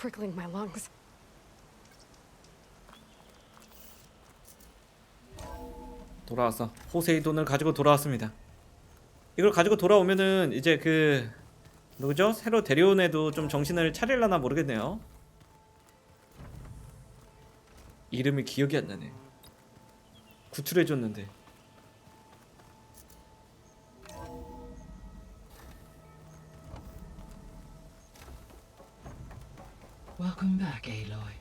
prickling my lungs. 돌아왔어. 포세이돈을 가지고 돌아왔습니다. 이걸 가지고 돌아오면은 이제 그 누구죠? 새로 데려온 애도 좀 정신을 차릴라나 모르겠네요. 이름이 기억이 안 나네. 구출해줬는데. Welcome back, Aloy.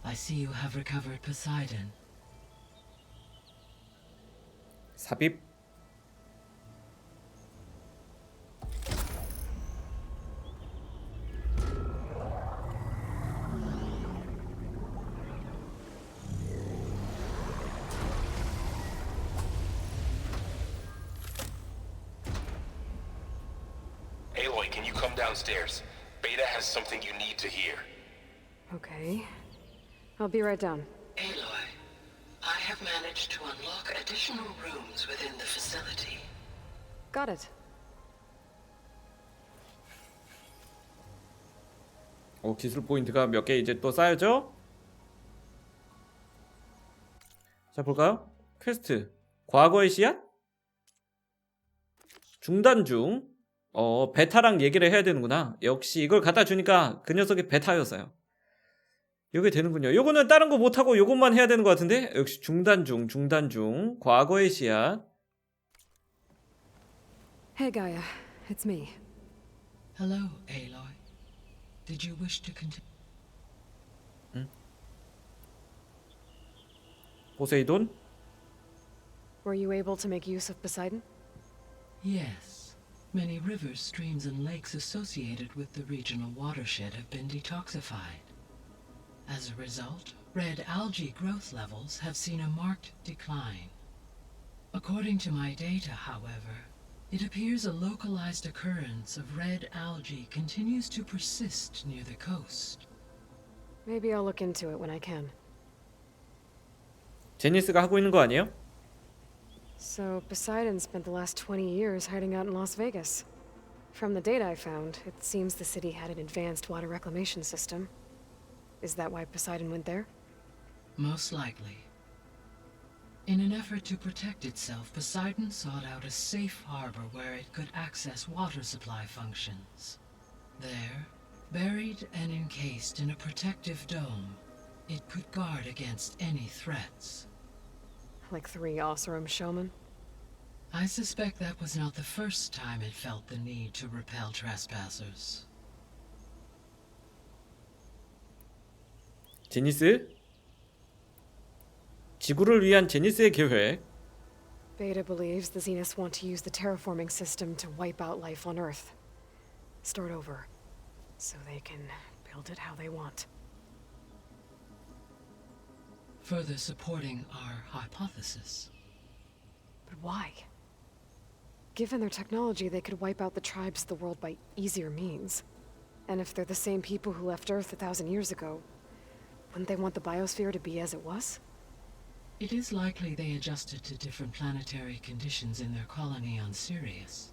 I see you have recovered Poseidon. 삽입. Aloy, can you come downstairs? Beta has something you need to hear. Okay. I'll be right down. Aloy, I have managed to unlock additional rooms within the facility. Got it. 기술 포인트가 몇 개 이제 또 쌓여져? 자, 볼까요? 퀘스트. 과거의 씨앗? 중단 중. 베타랑 얘기를 해야 되는구나. 역시 이걸 갖다 주니까 그 녀석이 베타였어요. 요게 되는군요. 요거는 다른 거 못하고 요것만 해야 되는 것 같은데? 역시 중단 중, 중단 중. 과거의 씨앗. Hey, Gaia. It's me. Hello, Aloy. Did you wish to continue? 포세이돈? Were you able to make use of Poseidon? Yes. Many rivers, streams, and lakes associated with the regional watershed have been detoxified. As a result, red algae growth levels have seen a marked decline. According to my data, however, it appears a localized occurrence of red algae continues to persist near the coast. Maybe I'll look into it when I can. 제니스가 하고 있는 거 아니에요? So, Poseidon spent the last 20 years hiding out in Las Vegas. From the data I found, it seems the city had an advanced water reclamation system. Is that why Poseidon went there? Most likely. In an effort to protect itself, Poseidon sought out a safe harbor where it could access water supply functions. There, buried and encased in a protective dome, it could guard against any threats. Like 3 Oseram showmen? I suspect that was not the first time it felt the need to repel trespassers. 제니스? 지구를 위한 제니스의 계획. Beta believes the Zeniths want to use the terraforming system to wipe out life on Earth. Start over, so they can build it how they want. Further supporting our hypothesis. But why? Given their technology, they could wipe out the tribes of the world by easier means. And if they're the same people who left Earth 1,000 years ago, wouldn't they want the biosphere to be as it was? It is likely they adjusted to different planetary conditions in their colony on Sirius.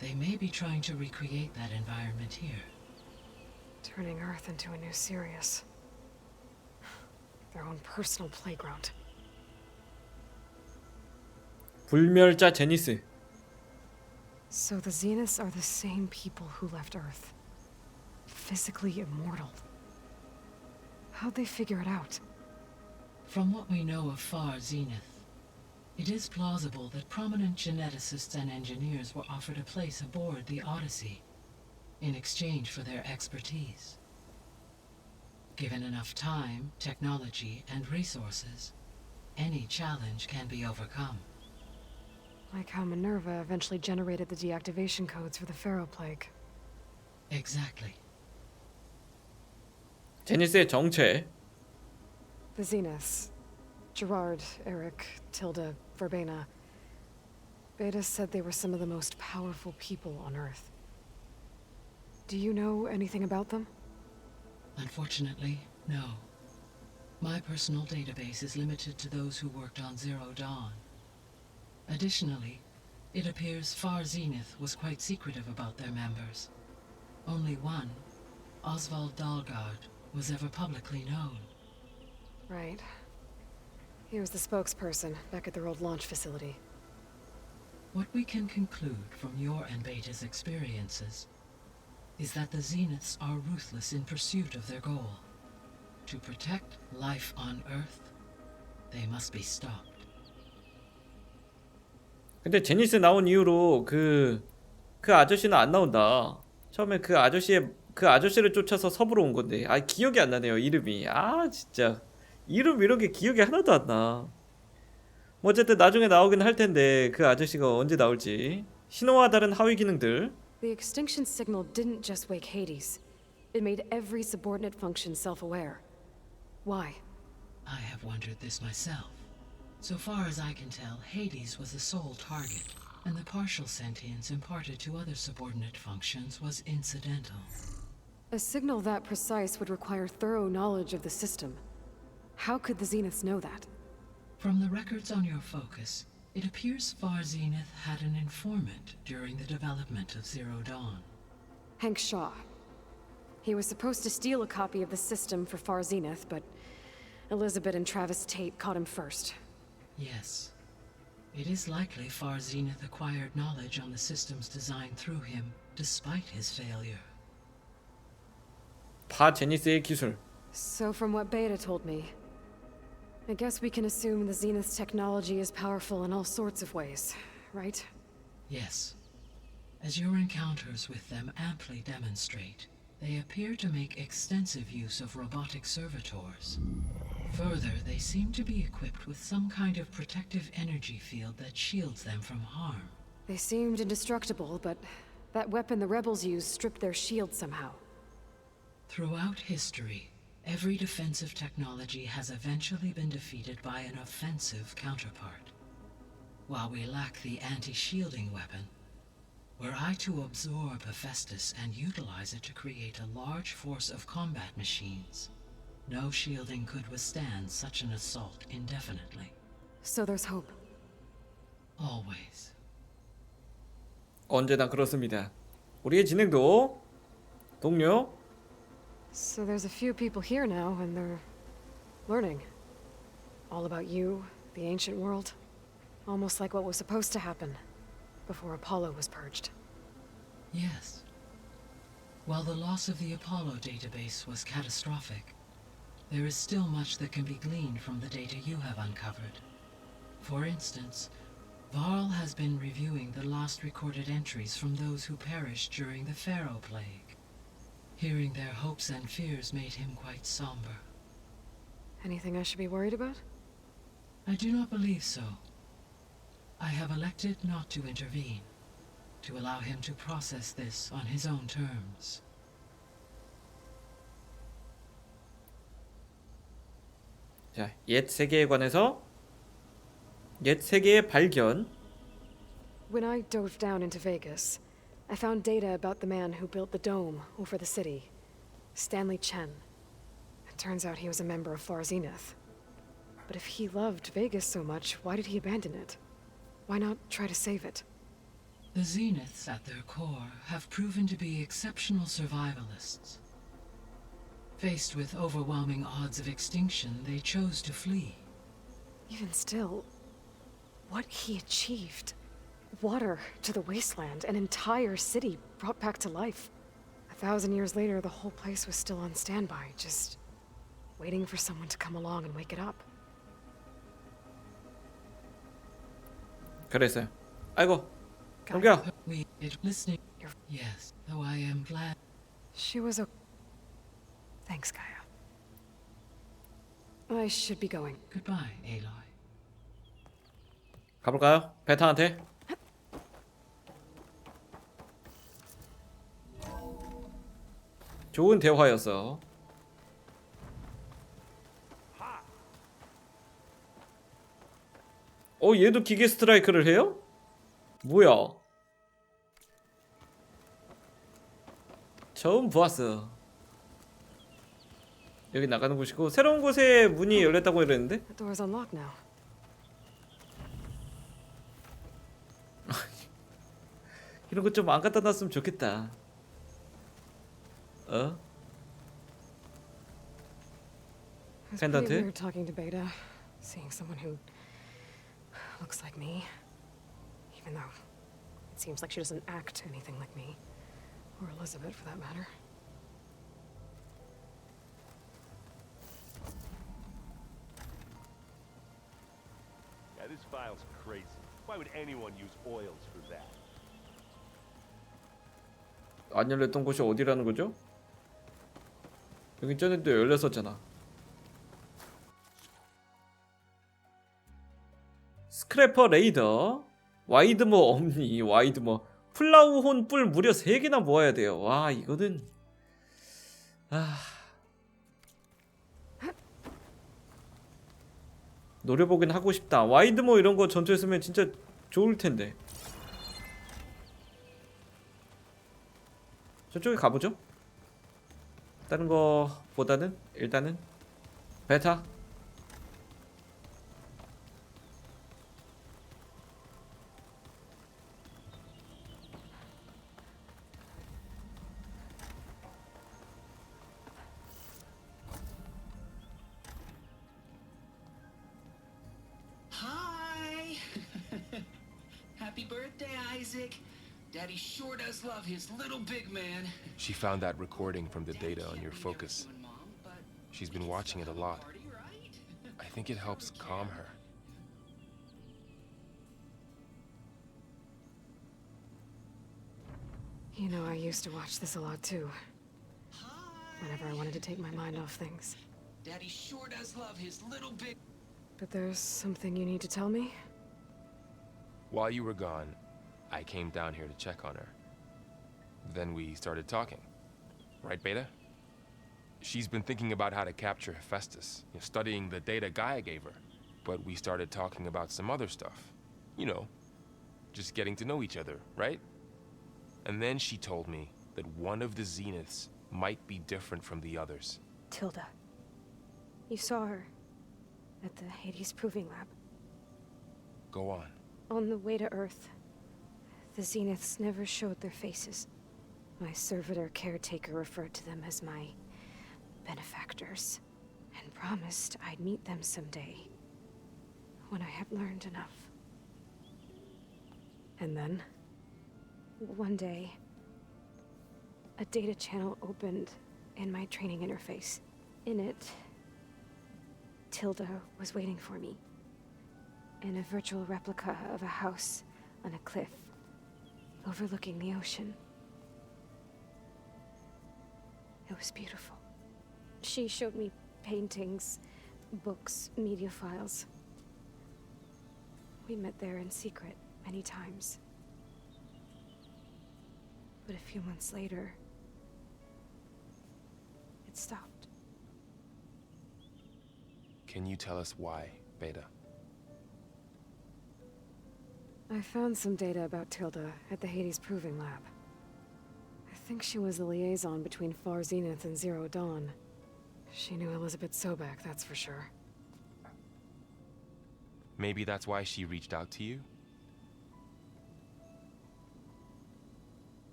They may be trying to recreate that environment here. Turning Earth into a new Sirius. Their own personal playground. 불멸자 제니스. So the Zeniths are the same people who left Earth. Physically immortal. How'd they figure it out? From what we know of Far Zenith, it is plausible that prominent geneticists and engineers were offered a place aboard the Odyssey in exchange for their expertise. Given enough time, technology, and resources, any challenge can be overcome. Like how Minerva eventually generated the deactivation codes for the Pharaoh Plague. Exactly. 제니스의 정체. The Zeniths. Gerard, Eric, Tilda, Verbena. Beta said they were some of the most powerful people on Earth. Do you know anything about them? Unfortunately, no. My personal database is limited to those who worked on Zero Dawn. Additionally, it appears Far Zenith was quite secretive about their members. Only one, Oswald Dalgard was ever publicly known. Right. He was the spokesperson back at their old launch facility. What we can conclude from your and Beta's experiences is that the Zeniths are ruthless in pursuit of their goal. To protect life on Earth, they must be stopped. 근데 제니스 나온 이후로 그 아저씨는 안 나온다. 처음에 그 아저씨를 쫓아서 섭으로 온 건데 기억이 안 나네요. 이름이. 진짜 이름 이런 게 기억이 하나도 안 나. 뭐 어쨌든 나중에 나오긴 할 텐데 그 아저씨가 언제 나올지. 신호와 다른 하위 기능들. The extinction signal didn't just wake Hades. It made every subordinate function self-aware. Why? I have wondered this myself. So far as I can tell, Hades was the sole target, and the partial sentience imparted to other subordinate functions was incidental. A signal that precise would require thorough knowledge of the system. How could the Zeniths know that? From the records on your focus, it appears Far Zenith had an informant during the development of Zero Dawn. Hank Shaw. He was supposed to steal a copy of the system for Far Zenith, but Elizabeth and Travis Tate caught him first. Yes. It is likely Far Zenith acquired knowledge on the system's design through him, despite his failure. 파 제니스의 기술. So from what Beta told me, I guess we can assume the Zenith's technology is powerful in all sorts of ways, right? Yes. As your encounters with them amply demonstrate, they appear to make extensive use of robotic servitors. Further, they seem to be equipped with some kind of protective energy field that shields them from harm. They seemed indestructible, but that weapon the rebels used stripped their shield somehow. Throughout history, every defensive technology has eventually been defeated by an offensive counterpart. While we lack the anti-shielding weapon, were I to absorb Hephaestus and utilize it to create a large force of combat machines, no shielding could withstand such an assault indefinitely. So there's hope. Always. 언제나 그렇습니다. 우리의 진행도 동료. So there's a few people here now, and they're learning. All about you, the ancient world. Almost like what was supposed to happen before Apollo was purged. Yes. While the loss of the Apollo database was catastrophic, there is still much that can be gleaned from the data you have uncovered. For instance, Varl has been reviewing the last recorded entries from those who perished during the Pharaoh Plague. Hearing their hopes and fears made him quite somber. Anything I should be worried about? I do not believe so. I have elected not to intervene, to allow him to process this on his own terms. 자, 옛 세계에 관해서 옛 세계의 발견. When I dove down into Vegas, I found data about the man who built the dome over the city, Stanley Chen. It turns out he was a member of Far Zenith. But if he loved Vegas so much, why did he abandon it? Why not try to save it? The Zeniths, at their core, have proven to be exceptional survivalists. Faced with overwhelming odds of extinction, they chose to flee. Even still, what he achieved. Water to the wasteland, an entire city brought back to life. 1,000 years later, the whole place was still on standby, just waiting for someone to come along and wake it up. 그랬어요. 아이고, Gaia, 경기야. We listening. You're- Yes, though I am glad. She was a... Thanks, Gaia. I should be going. Goodbye, Aloy. 가볼까요? 베타한테. 좋은 대화였어. 얘도 기계스트라이크를 해요? 뭐야? 처음 보았어. 여기 나가는 곳이고 새로운 곳에 문이 열렸다고 이랬는데? The door's unlocked now. 이런 거 좀 안 갖다 놨으면 좋겠다. It's pretty 펜던트. weird talking to Beta, seeing someone who looks like me, even though it seems like she doesn't act anything like me, or Elizabeth for that matter. Yeah, this file's crazy. Why would anyone use oils for that? 안 열렸던 곳이 어디라는 거죠? 여기 전에도 열렸었잖아. 스크래퍼 레이더, 와이드머 엄니, 와이드머 플라우혼 뿔 무려 3개나 모아야 돼요. 와, 이거는 노려보긴 하고 싶다. 와이드머 이런 거 전투에 쓰면 진짜 좋을 텐데. 저쪽에 가보죠. 다른 거보다는 일단은 베타. Hi! Happy birthday, Isaac. Daddy sure does love his little big man. She found that recording from the data on your focus. She's been watching it a lot. I think it helps calm her. You know, I used to watch this a lot too, whenever I wanted to take my mind off things. Daddy sure does love his little big. But there's something you need to tell me? While you were gone, I came down here to check on her. Then we started talking. Right, Beta? She's been thinking about how to capture Hephaestus, studying the data Gaia gave her. But we started talking about some other stuff. You know, just getting to know each other, right? And then she told me that one of the Zeniths might be different from the others. Tilda. You saw her at the Hades Proving Lab. Go on. On the way to Earth, the Zeniths never showed their faces. My servitor caretaker referred to them as my benefactors, and promised I'd meet them someday, when I had learned enough. And then? One day, a data channel opened in my training interface. In it, Tilda was waiting for me, in a virtual replica of a house on a cliff, overlooking the ocean. It was beautiful. She showed me paintings, books, media files. We met there in secret many times. But a few months later, it stopped. Can you tell us why, Beta? I found some data about Tilda at the Hades Proving Lab. I think she was the liaison between Far Zenith and Zero Dawn. She knew Elizabeth Sobek, that's for sure. Maybe that's why she reached out to you?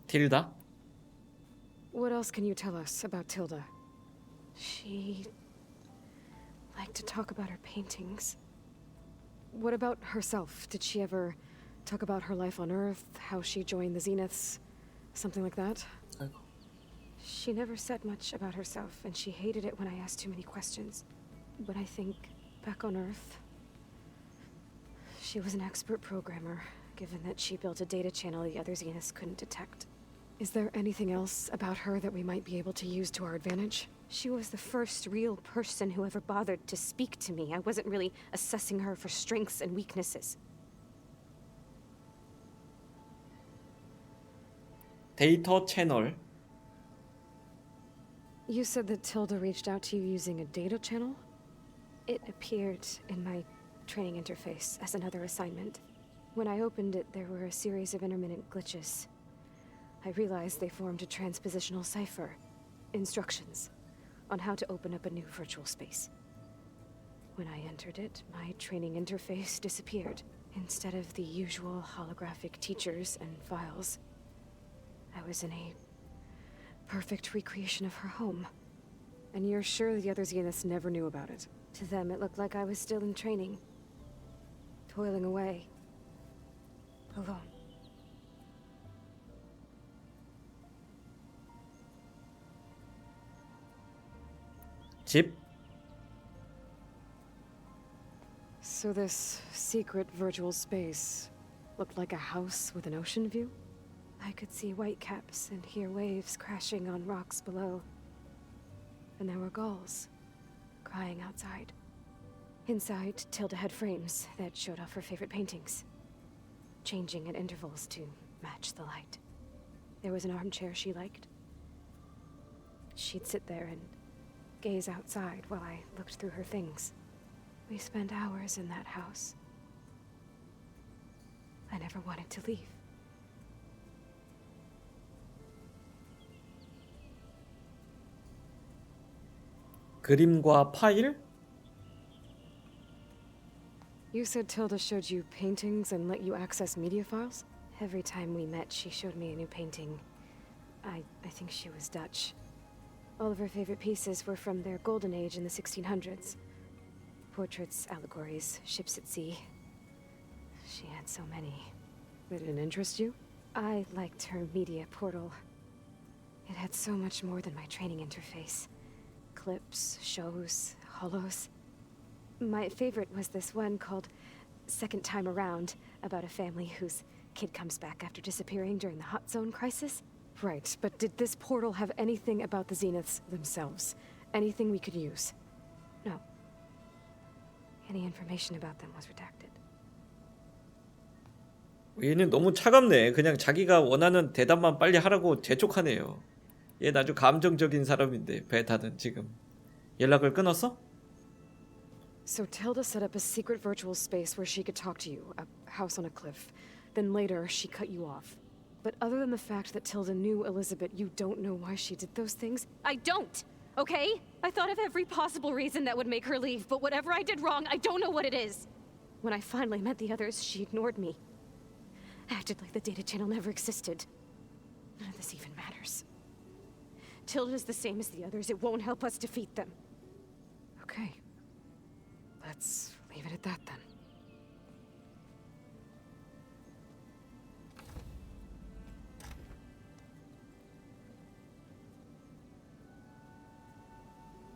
틸다? What else can you tell us about Tilda? She liked to talk about her paintings. What about herself? Did she ever talk about her life on Earth, how she joined the Zeniths, something like that? She never said much about herself, and she hated it when I asked too many questions. But I think, back on Earth, she was an expert programmer, given that she built a data channel the other Zeniths couldn't detect. Is there anything else about her that we might be able to use to our advantage? She was the first real person who ever bothered to speak to me. I wasn't really assessing her for strengths and weaknesses. 데이터 채널. You said that Tilda reached out to you using a data channel? It appeared in my training interface as another assignment. When I opened it, there were a series of intermittent glitches. I realized they formed a transpositional cipher. Instructions on how to open up a new virtual space. When I entered it, my training interface disappeared. Instead of the usual holographic teachers and files, I was in a perfect recreation of her home. And you're sure the other Zeniths never knew about it? To them, it looked like I was still in training, toiling away, alone. 집? So this secret virtual space looked like a house with an ocean view? I could see whitecaps and hear waves crashing on rocks below. And there were gulls crying outside. Inside, Tilda had frames that showed off her favorite paintings, changing at intervals to match the light. There was an armchair she liked. She'd sit there and gaze outside while I looked through her things. We spent hours in that house. I never wanted to leave. 그림과 파일? You said Tilda showed you paintings and let you access media files? Every time we met, she showed me a new painting. I think she was Dutch. All of her favorite pieces were from their golden age in the 1600s. Portraits, allegories, ships at sea. She had so many. It didn't interest you? I liked her media portal. It had so much more than my training interface. Clips, shows, holos. My favorite was this one called Second Time Around, about a family whose kid comes back after disappearing during the Hot Zone crisis. Right, but did this portal have anything about the Zeniths themselves? Anything we could use? No. Any information about them was redacted. 얘는 너무 차갑네. 그냥 자기가 원하는 대답만 빨리 하라고 재촉하네요. 얘는 아주 감정적인 사람인데 베타는 지금 연락을 끊었어? So Tilda set up a secret virtual space where she could talk to you, a house on a cliff. Then later, she cut you off. But other than the fact that Tilda knew Elizabeth, you don't know why she did those things? I don't! Okay? I thought of every possible reason that would make her leave, but whatever I did wrong, I don't know what it is. When I finally met the others, she ignored me. Acted like the data channel never existed. None of this even matters. Tilda's the same as the others. It won't help us defeat them. Okay. Let's leave it at that then.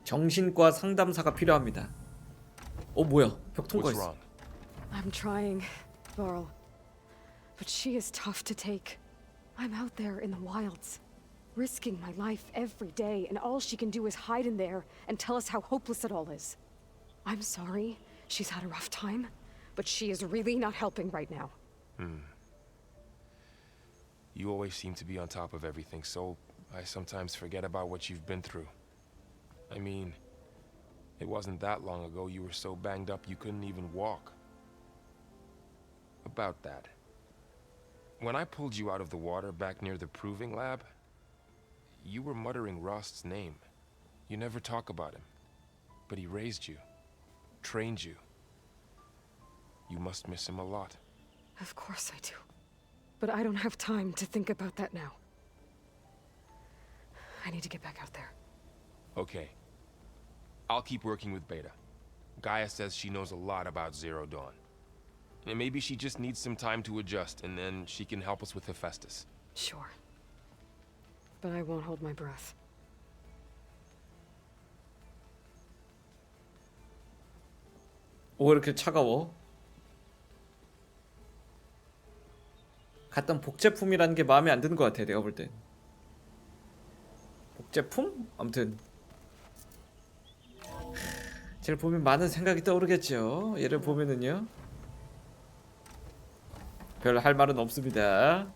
정신과 상담사가 필요합니다. 뭐야? 벽 What's 통과했어. wrong? I'm trying, Varl. But she is tough to take. I'm out there in the wilds, risking my life every day, and all she can do is hide in there and tell us how hopeless it all is. I'm sorry, she's had a rough time, but she is really not helping right now. You always seem to be on top of everything, so I sometimes forget about what you've been through. I mean, it wasn't that long ago you were so banged up you couldn't even walk. About that. When I pulled you out of the water back near the proving lab, you were muttering Rost's name. You never talk about him. But he raised you, trained you. You must miss him a lot. Of course I do. But I don't have time to think about that now. I need to get back out there. Okay. I'll keep working with Beta. Gaia says she knows a lot about Zero Dawn. And maybe she just needs some time to adjust, and then she can help us with Hephaestus. Sure. But I won't hold my breath. 왜 이렇게 차가워? 갔던 복제품이라는 게 마음에 안 드는 것 같아. 내가 볼 땐. 복제품? 아무튼 쟤를 보면 많은 생각이 떠오르겠죠. 얘를 보면은요. 별 할 말은 없습니다.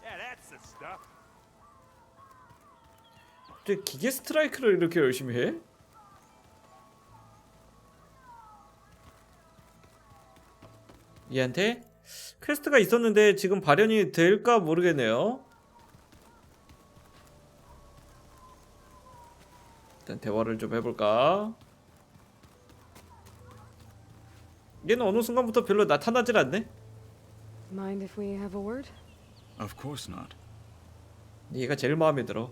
Yeah, that's the stuff. 근데 기계스트라이크를 이렇게 열심히 해? 얘한테 퀘스트가 있었는데 지금 발현이 될까 모르겠네요. 일단 대화를 좀 해볼까? 얘는 어느 순간부터 별로 나타나질 않네? Mind if we have a word? Of course not. 얘가 제일 마음에 들어.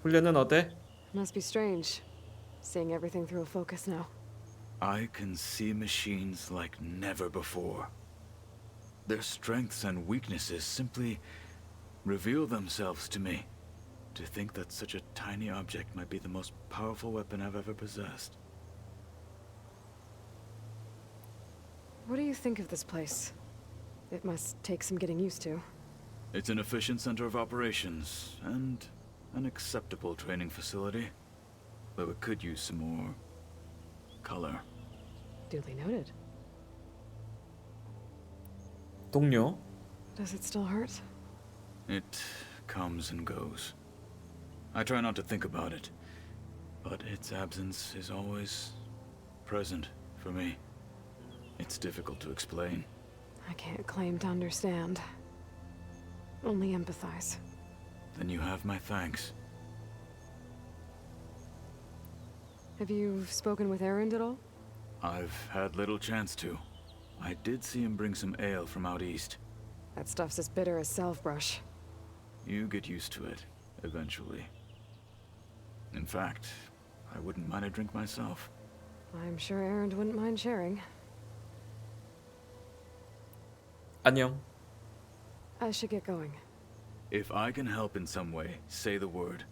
훈련은 어때? Must be strange, seeing everything through a focus now. I can see machines like never before. Their strengths and weaknesses simply reveal themselves to me. To think that such a tiny object might be the most powerful weapon I've ever possessed. What do you think of this place? It must take some getting used to. It's an efficient center of operations, and an acceptable training facility. Though it could use some more color. Duly noted. 동료. Does it still hurt? It comes and goes. I try not to think about it, but its absence is always present for me. It's difficult to explain. I can't claim to understand. Only empathize. Then you have my thanks. Have you spoken with Erend at all? I've had little chance to. I did see him bring some ale from out east. That stuff's as bitter as salve-brush. You get used to it, eventually. In fact, I wouldn't mind a drink myself. I'm sure Erend wouldn't mind sharing. 안녕. I should get going. If I can help in some way, say the word.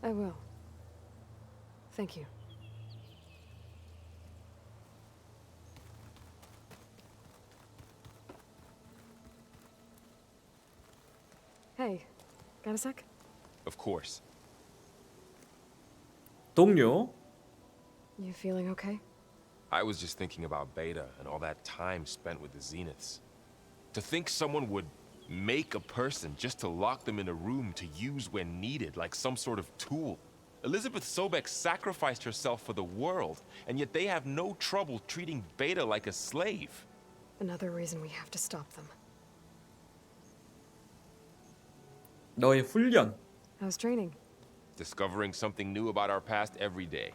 I will. Thank you. Hey, got a sec? Of course. 동료. You feeling okay? I was just thinking about Beta and all that time spent with the Zeniths. To think someone would make a person just to lock them in a room to use when needed, like some sort of tool. Elizabeth Sobek sacrificed herself for the world, and yet they have no trouble treating Beta like a slave. Another reason we have to stop them. 너의 훈련. How's training? Discovering something new about our past every day.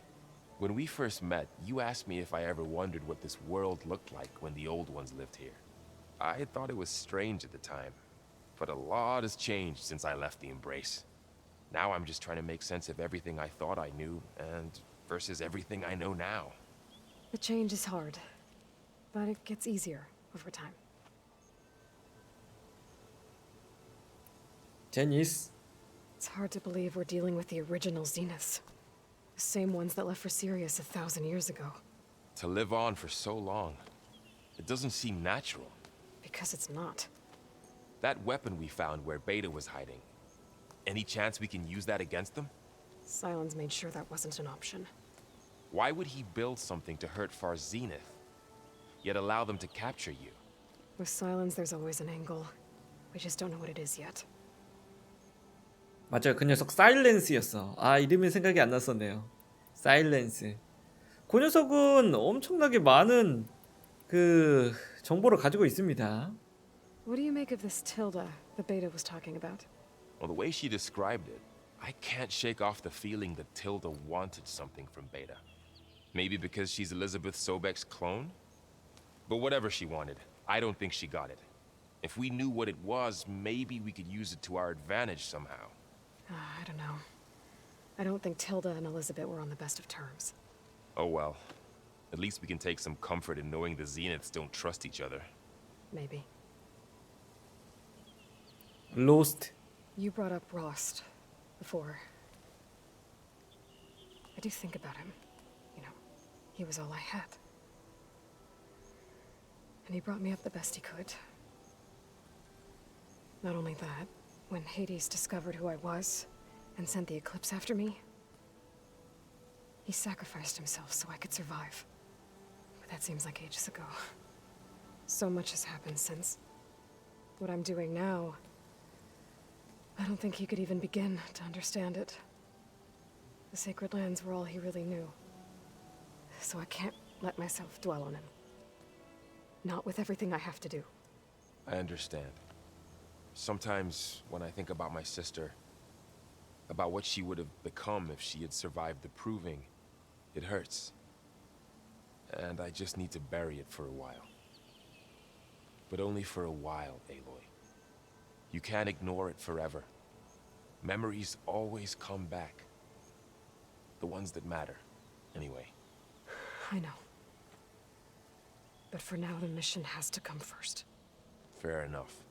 When we first met, you asked me if I ever wondered what this world looked like when the old ones lived here. I thought it was strange at the time, but a lot has changed since I left the Embrace. Now I'm just trying to make sense of everything I thought I knew and versus everything I know now. The change is hard, but it gets easier over time. 제니스. It's hard to believe we're dealing with the original Zeniths. The same ones that left for Sirius 1,000 years ago. To live on for so long, it doesn't seem natural. Because it's not. That weapon we found where Beta was hiding, any chance we can use that against them? Sylens made sure that wasn't an option. Why would he build something to hurt Far Zenith, yet allow them to capture you? With Sylens, there's always an angle. We just don't know what it is yet. 맞아요. 그 녀석 사일렌스였어. 아, 이름이 생각이 안 났었네요. 사일렌스. 그 녀석은 엄청나게 많은 그 정보를 가지고 있습니다. What do you make of this Tilda the Beta was talking about? Well, the way she described it, I can't shake off the feeling that Tilda wanted something from Beta. Maybe because she's Elizabeth Sobek's clone? But whatever she wanted, I don't think she got it. If we knew what it was, maybe we could use it to our advantage somehow. I don't know. I don't think Tilda and Elizabeth were on the best of terms. Oh well. At least we can take some comfort in knowing the Zeniths don't trust each other. Maybe. 로스트. You brought up Rost before. I do think about him. You know, he was all I had. And he brought me up the best he could. Not only that, when Hades discovered who I was and sent the Eclipse after me, he sacrificed himself so I could survive. But that seems like ages ago. So much has happened since. What I'm doing now, I don't think he could even begin to understand it. The Sacred Lands were all he really knew. So I can't let myself dwell on him. Not with everything I have to do. I understand. Sometimes when I think about my sister, about what she would have become if she had survived the Proving, it hurts. And I just need to bury it for a while. But only for a while, Aloy. You can't ignore it forever. Memories always come back. The ones that matter, anyway. I know. But for now, the mission has to come first. Fair enough.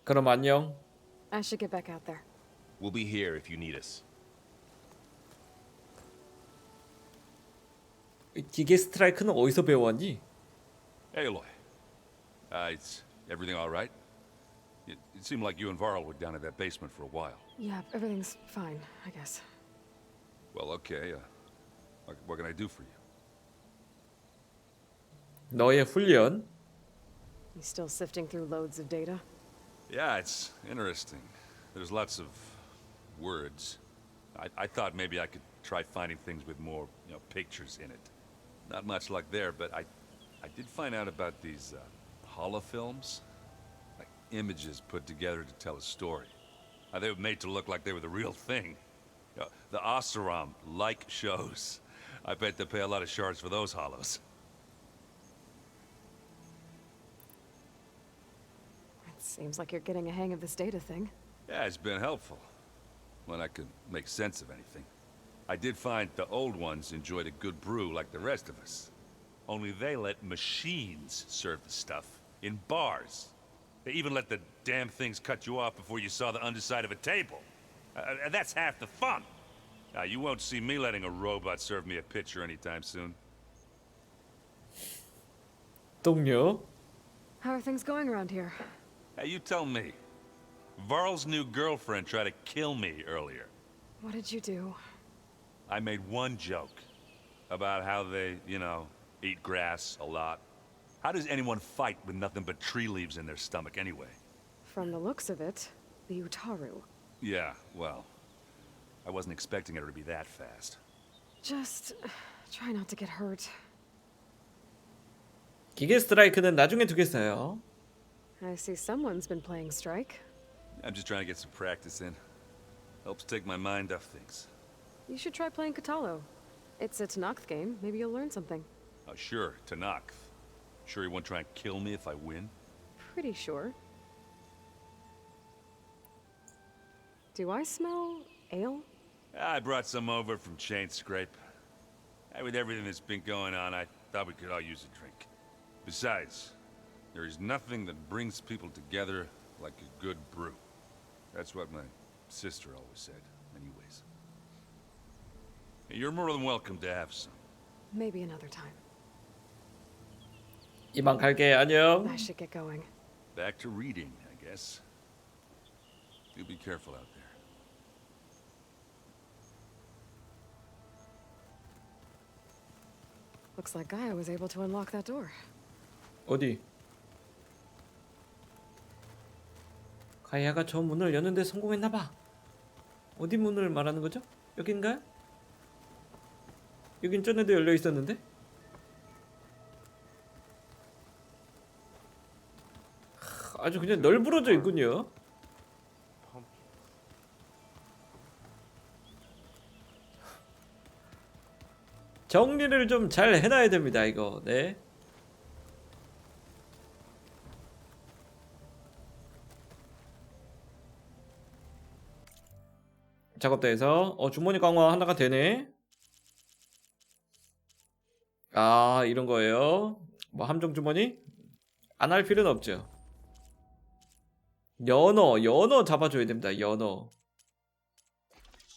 그럼 안녕. I should get back out there. We'll be here if you need us. 기계스트라이크는 어디서 배워왔니? Aloy. Is everything all right? It seemed like you and Varl were down in that basement for a while. Yeah, everything's fine, I guess. Well, okay. What can I do for you? 너의 훈련. You still sifting through loads of data? Yeah, it's interesting. There's lots of words. I thought maybe I could try finding things with more, pictures in it. Not much luck there, but I did find out about these holofilms. Like images put together to tell a story. They were made to look like they were the real thing. The Oseram like shows. I bet they pay a lot of shards for those hollows. It seems like you're getting a hang of this data thing. Yeah, it's been helpful. When I could make sense of anything. I did find the old ones enjoyed a good brew like the rest of us. Only they let machines serve the stuff in bars. They even let the damn things cut you off before you saw the underside of a table. And that's half the fun. Now, you won't see me letting a robot serve me a pitcher anytime soon. 동료. How are things going around here? Hey, you tell me. Varl's new girlfriend tried to kill me earlier. What did you do? I made one joke about how they, eat grass a lot. How does anyone fight with nothing but tree leaves in their stomach anyway? From the looks of it, the Utaru. Yeah, well, I wasn't expecting her to be that fast. Just try not to get hurt. 기계스트라이크는 나중에 두겠어요. I see someone's been playing Strike. I'm just trying to get some practice in. Helps take my mind off things. You should try playing Katalo. It's a Tanakh game. Maybe you'll learn something. Oh, sure, Tanakh. Sure he won't try and kill me if I win? Pretty sure. Do I smell ale? I brought some over from Chain Scrape. With everything that's been going on, I thought we could all use a drink. Besides, there is nothing that brings people together like a good brew. That's what my sister always said, anyways. You're more than welcome to have some. Maybe another time. 이만 갈게. 안녕. I should get going. Back to reading, I guess. You be careful out there. Looks like Gaia was able to unlock that door. 어디? 가이아가 저 문을 여는데 성공했나봐. 어디 문을 말하는 거죠? 여긴가요? 여긴 전에도 열려 있었는데? 아주 그냥 널브러져 있군요. 정리를 좀 잘 해놔야 됩니다, 이거. 네. 작업대에서 주머니 강화 하나가 되네. 아, 이런 거예요. 뭐 함정 주머니? 안 할 필요는 없죠. 연어 잡아줘야 됩니다. 연어.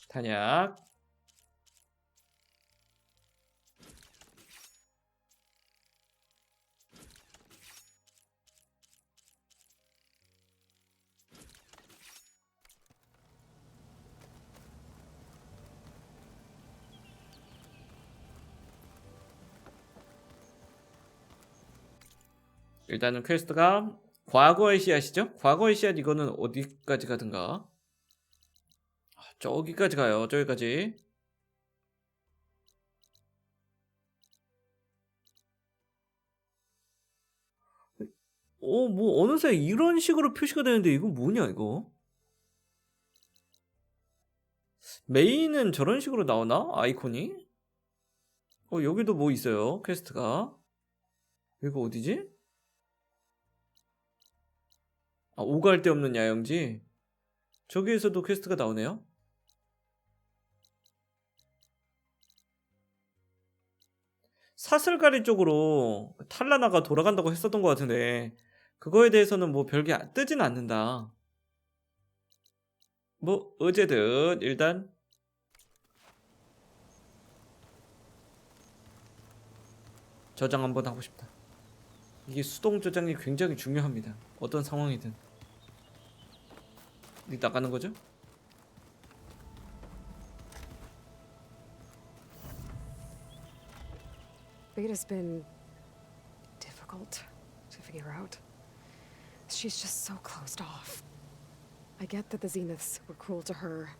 탄약. 일단은 퀘스트가 과거의 씨앗이죠? 과거의 씨앗 이거는 어디까지 가든가? 저기까지 가요. 저기까지. 뭐 어느새 이런 식으로 표시가 되는데 이거 뭐냐 이거? 메인은 저런 식으로 나오나? 아이콘이? 여기도 뭐 있어요 퀘스트가. 여기가 어디지? 오갈 데 없는 야영지. 저기에서도 퀘스트가 나오네요. 사슬가리 쪽으로 탈라나가 돌아간다고 했었던 것 같은데 그거에 대해서는 뭐 별게 뜨진 않는다. 뭐 어제든 일단 저장 한번 하고 싶다. 이게 수동 저장이 굉장히 중요합니다. 어떤 상황이든. 이 나가는 거죠? Beta's been difficult to figure out. She's just so closed off. I get that the Zeniths were cruel to her,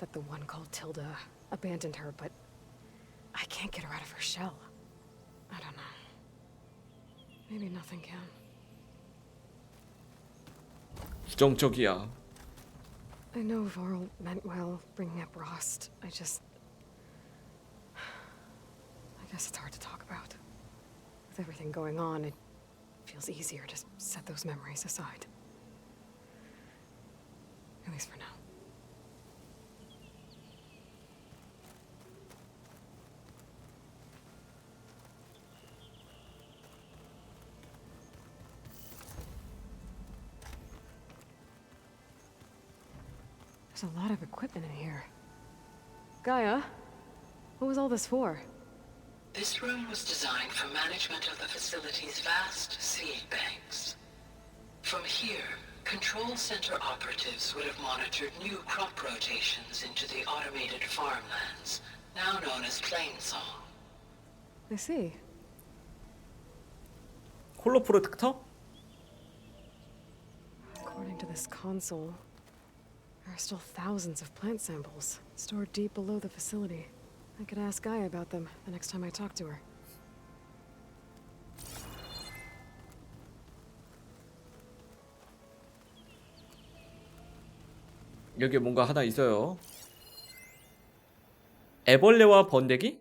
that the one called Tilda abandoned her, but I can't get her out of her shell. I don't know. Maybe nothing can. 부정적이야. I know Varl meant well bringing up Rost. I guess it's hard to talk about. With everything going on, it feels easier to set those memories aside. At least for now. There's a lot of equipment in here. Gaia, what was all this for? This room was designed for management of the facility's vast seed banks. From here, control center operatives would have monitored new crop rotations into the automated farmlands, now known as Plainsong. I see. 홀로 프로텍터? According to this console, there are still thousands of plant samples stored deep below the facility. I could ask Gaia about them the next time I talk to her. 여기에 뭔가 하나 있어요. 애벌레와 번데기?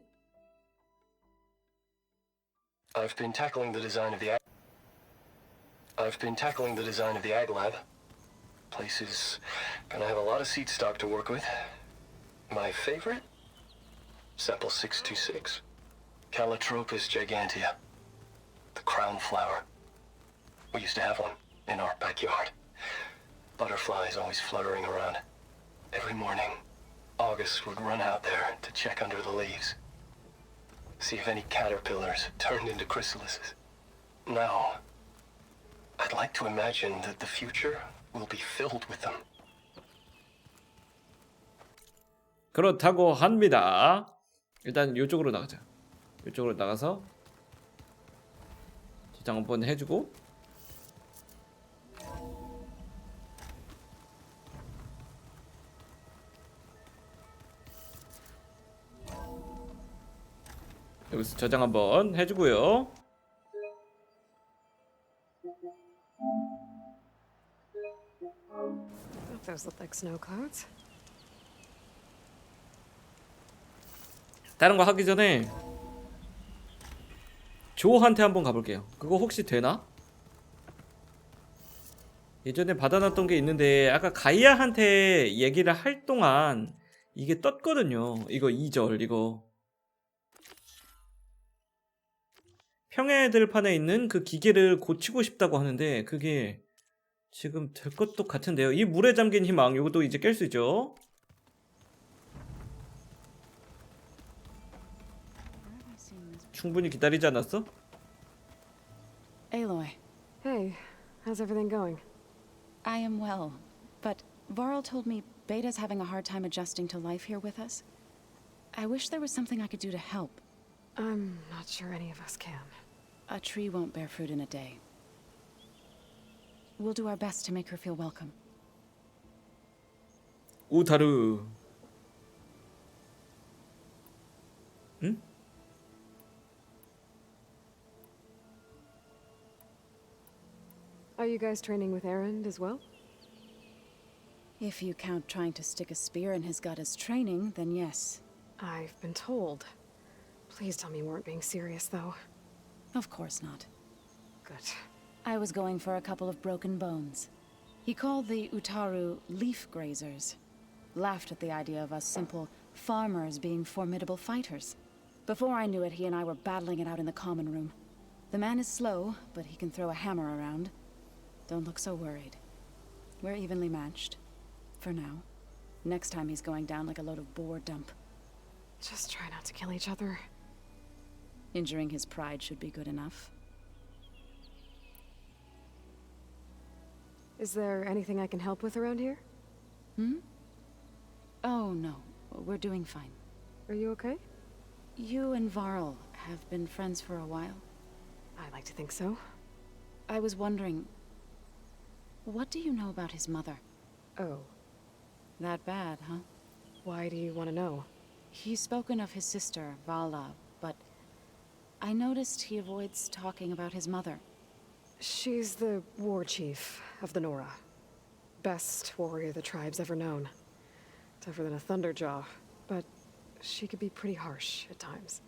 I've been tackling the design of the ag lab. Place is gonna have a lot of seed stock to work with. My favorite? Sample 626. Calotropis gigantea. The crown flower. We used to have one in our backyard. Butterflies always fluttering around. Every morning, August would run out there to check under the leaves. See if any caterpillars turned into chrysalises. Now, I'd like to imagine that the future will be filled with them. 그렇다고 합니다. 일단 이쪽으로 나가자. 이쪽으로 나가서 저장 한번 해주고 여기서 저장 한번 해주고요. Those look like snow clouds. 다른 거 하기 전에 조한테 한번 가볼게요. 그거 혹시 되나? 예전에 받아놨던 게 있는데 아까 가이아한테 얘기를 할 동안 이게 떴거든요. 이거 2절 이거 평야들판에 있는 그 기계를 고치고 싶다고 하는데 그게 지금 될 것도 같은데요. 이 물에 잠긴 희망 이것도 이제 깰 수 있죠. 충분히 기다리지 않았어? Aloy, Hey, how's everything going? I am well, but Varl told me Beta's having a hard time adjusting to life here with us. I wish there was something I could do to help. I'm not sure any of us can. A tree won't bear fruit in a day. We'll do our best to make her feel welcome. 우타르. 응? Are you guys training with Erend as well? If you count trying to stick a spear in his gut as training, then yes. I've been told Please tell me you weren't being serious, though. Of course not. Good. I was going for a couple of broken bones. He called the Utaru leaf grazers. Laughed at the idea of us simple farmers being formidable fighters. Before I knew it, he and I were battling it out in the common room. The man is slow, but he can throw a hammer around. Don't look so worried. We're evenly matched. For now. Next time he's going down like a load of boar dump. Just try not to kill each other. Injuring his pride should be good enough. Is there anything I can help with around here? Hmm? Oh, no. We're doing fine. Are you okay? You and Varl have been friends for a while. I like to think so. I was wondering, what do you know about his mother? Oh. That bad, huh? Why do you want to know? He's spoken of his sister, Vala, but I noticed he avoids talking about his mother. She's the war chief of the Nora. Best warrior the tribe's ever known. Tougher than a Thunderjaw, but she could be pretty harsh at times.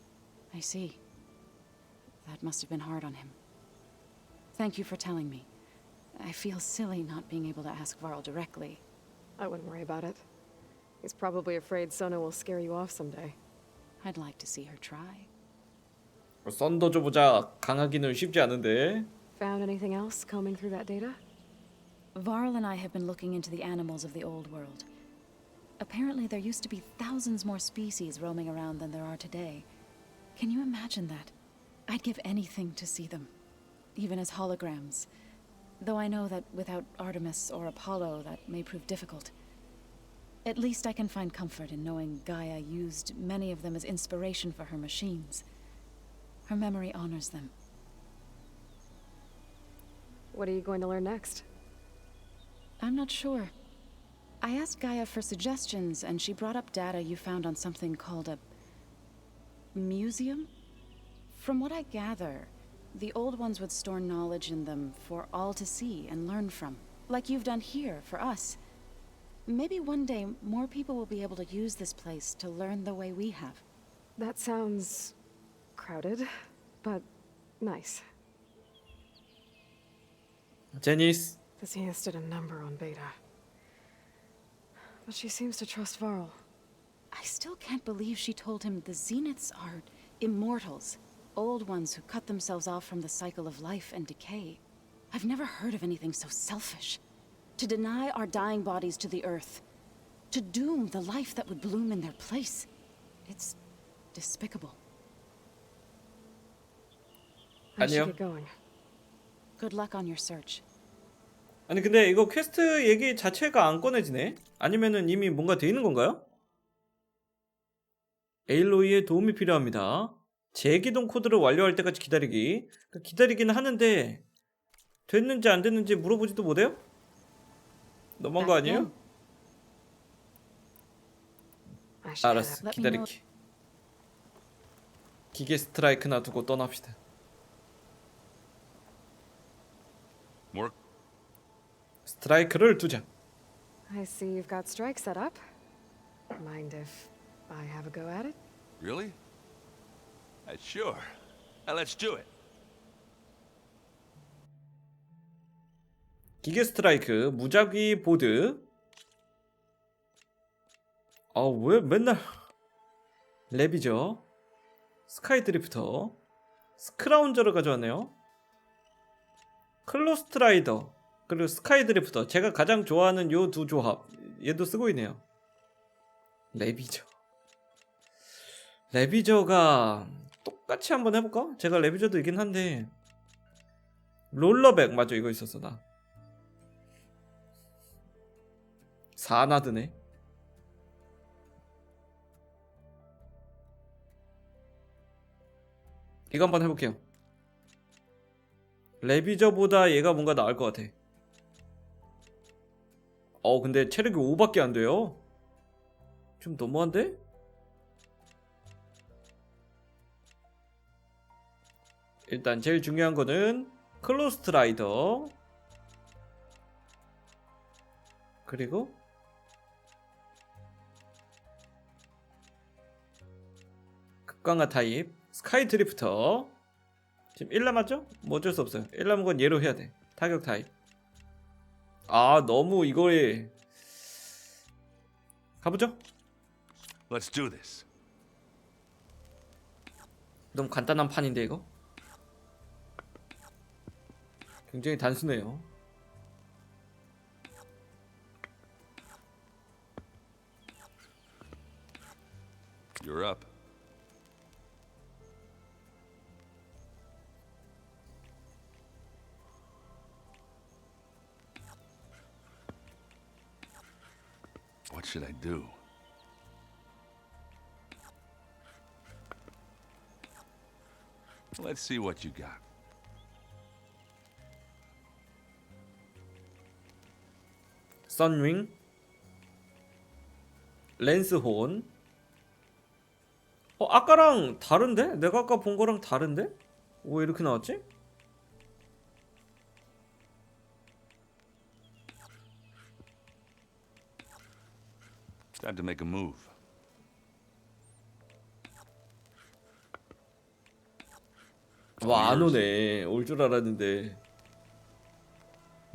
I see. That must have been hard on him. Thank you for telling me. I feel silly not being able to ask Varl directly. I wouldn't worry about it. He's probably afraid Sona will scare you off someday. I'd like to see her try. 썬더 줘보자. 강하기는 쉽지 않은데. Found anything else combing through that data? Varl and I have been looking into the animals of the old world. Apparently there used to be thousands more species roaming around than there are today. Can you imagine that? I'd give anything to see them, even as holograms. Though I know that without Artemis or Apollo, that may prove difficult. At least I can find comfort in knowing Gaia used many of them as inspiration for her machines. Her memory honors them. What are you going to learn next? I'm not sure. I asked Gaia for suggestions, and she brought up data you found on something called a museum? From what I gather, the old ones would store knowledge in them for all to see and learn from, like you've done here for us. Maybe one day more people will be able to use this place to learn the way we have. That sounds crowded, but nice. 제니스. The Zeniths did a number on Beta. But she seems to trust Varl. I still can't believe she told him the Zeniths are immortals. Old ones who cut themselves off from the cycle of life and decay. I've never heard of anything so selfish. To deny our dying bodies to the earth. To doom the life that would bloom in their place. It's despicable. I should 아니요. get going. Good luck on your search. 아니 근데 이거 퀘스트 얘기 자체가 안 꺼내지네? 아니면은 이미 뭔가 돼 있는 건가요? 에일로이의 도움이 필요합니다. 재기동 코드를 완료할 때까지 기다리기. 기다리기는 하는데 됐는지 안 됐는지 물어보지도 못해요? 너무한 거 아니에요? 알았어, 기다릴게. 기계스트라이크나 두고 떠납시다. More? 스트라이크를 두자. I see you've got strike set up. Mind if I have a go at it? Really? Sure. Let's do it. 기계스트라이크 무작위 보드. 아 왜 맨날 랩이죠. 스카이 드리프터, 스크라운저를 가져왔네요. 클로스트라이더 그리고 스카이 드리프터. 제가 가장 좋아하는 요 두 조합. 얘도 쓰고 있네요. 레비저. 레비저가 똑같이 한번 해볼까? 제가 레비저도 있긴 한데 롤러백 맞아 이거 있었어 나. 사나드네. 이거 한번 해볼게요. 레비저보다 얘가 뭔가 나을 것 같아. 근데 체력이 5밖에 안 돼요. 좀 너무한데? 일단 제일 중요한 거는 클로스트라이더 그리고 극강화 타입. 스카이 드리프터. 지금 1 남았죠? 뭐 어쩔 수 없어요. 1 남은 건 얘로 해야 돼. 타격 타입. 아, 너무 이거에 가보죠. Let's do this. 너무 간단한 판인데 이거? 굉장히 단순해요. You're up. What should I do? Let's see what you got. 선윙, 랜스혼. 아까랑 다른데? 내가 아까 본 거랑 다른데? 왜 이렇게 나왔지? Time to make a move. 와, 안 오네. 올 줄 알았는데.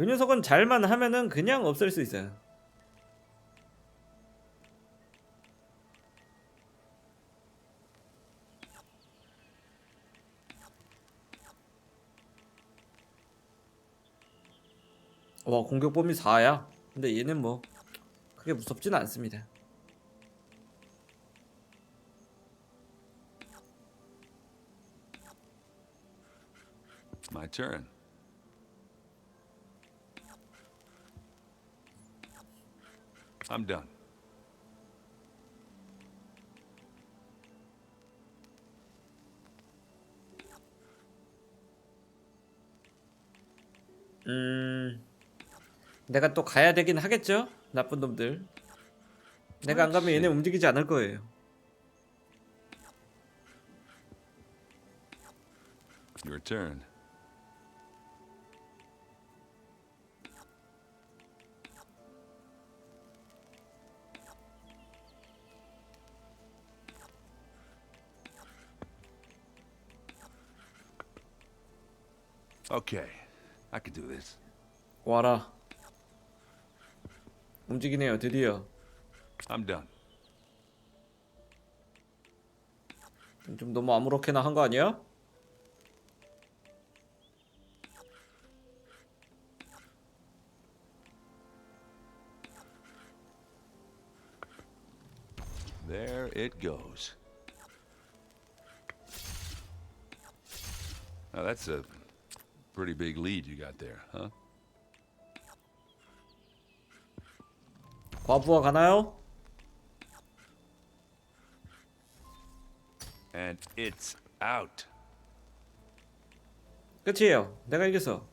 이 녀석은 잘만 하면은 그냥 없앨 수 있어요. 와, 공격 범위 4야. 근데 얘는 뭐 크게 무섭진 않습니다. My turn. I'm done. 내가 또 가야 되긴 하겠죠? 나쁜 놈들. 내가 안 가면 얘네 움직이지 않을 거예요. Your turn. Okay, I can do this. 와라. 움직이네요, 드디어. I'm done. 좀 너무 아무렇게나 한 거 아니야? There it goes. Now that's a pretty big lead you got there, huh? 과부하 가나요? And it's out. 끝이에요. 내가 이겼어.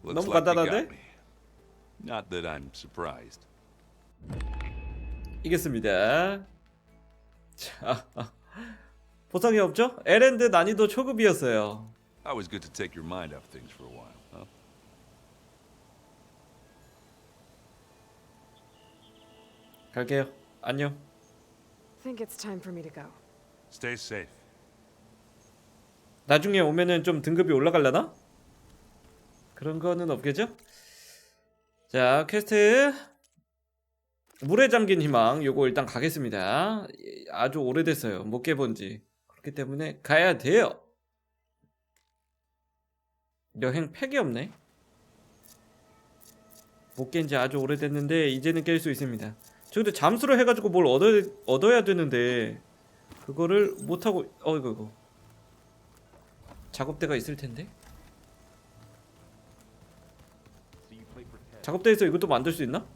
Looks 너무 like you 간단한데? got me. Not that I'm surprised. 이겼습니다. 자, 보상이 없죠? 에랜드 난이도 초급이었어요. Always good to take your mind off things for a while, huh? 갈게요. 안녕. Think it's time for me to go. Stay safe. 나중에 오면은 좀 등급이 올라갈라나? 그런 거는 없겠죠? 자, 퀘스트 물에 잠긴 희망 요거 일단 가겠습니다. 아주 오래됐어요. 못 깨본지. 그렇기 때문에 가야 돼요. 여행 팩이 없네. 못 깬지 아주 오래됐는데 이제는 깰 수 있습니다. 저기도 잠수를 해가지고 뭘 얻어야 되는데 그거를 못하고 이거 작업대가 있을 텐데. 작업대에서 이것도 만들 수 있나?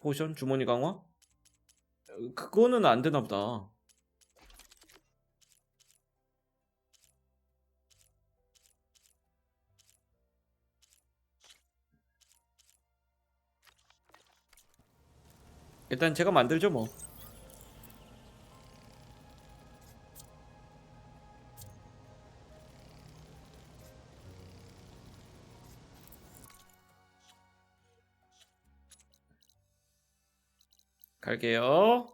포션 주머니 강화? 그거는 안 되나 보다. 일단 제가 만들죠 뭐. 갈게요.